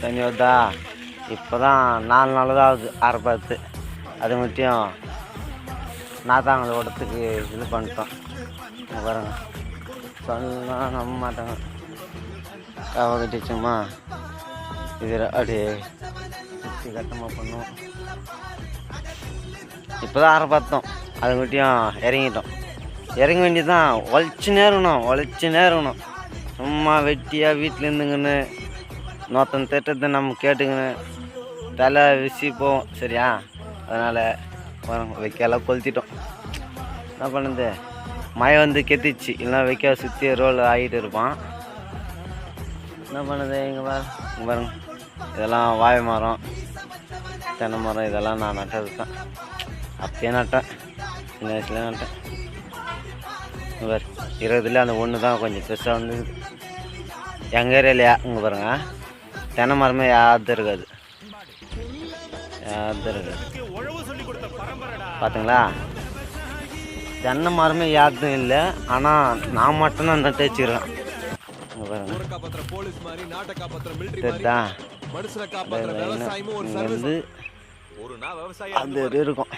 தண்ணி வருதா? இப்போ தான் 4 நாள் தான் ஆகுது ஆரம்பத்து. அது மட்டும் நாத்தாங்களை ஓடத்துக்கு இது பண்ணிட்டோம். பாருங்க சொன்னால் நம்ப மாட்டாங்க. காவை கட்டிச்சுமா இது அப்படியே சுற்றி கட்டமாக பண்ணுவோம். இப்போ தான் ஆரம்பத்தோம். அது மட்டும் இறங்கிட்டோம். இறங்க வேண்டியதுதான். உழைச்சினே இருக்கணும். சும்மா வெட்டியாக வீட்டில் இருந்துங்கன்னு நூத்தன் திட்டத்தை நம்ம கேட்டுங்கன்னு தலை விசி போவோம். சரியா? அதனால் வைக்கலாம் கொளுத்திட்டோம். என்ன பண்ணுது, மழை வந்து கெத்திச்சு. இல்லைனா வைக்க சுற்றி ரோல் ஆகிட்டு இருப்பான். என்ன பண்ணுது, இங்கே பாருங்க இதெல்லாம் வாழை மரம், தென்னை மரம், இதெல்லாம் நான் நட்டது தான். அப்பயே நட்டேன், சின்ன வயசுலேயே நட்டேன். பாரு 20 அந்த ஒன்று தான் கொஞ்சம் பெருசாக வந்து எங்கள் ஏரியாலையா. இங்கே பாருங்க தென்னை மரமே யாரும் இருக்காது. பார்த்துங்களா, தென்னை மரமே யாருக்கும் இல்லை. ஆனால் நான் மட்டும்தான் நட்டு வச்சுக்கிறேன். இங்கே பாருங்க தெரியுதா, இங்கே வந்து அந்த இது இருக்கும்.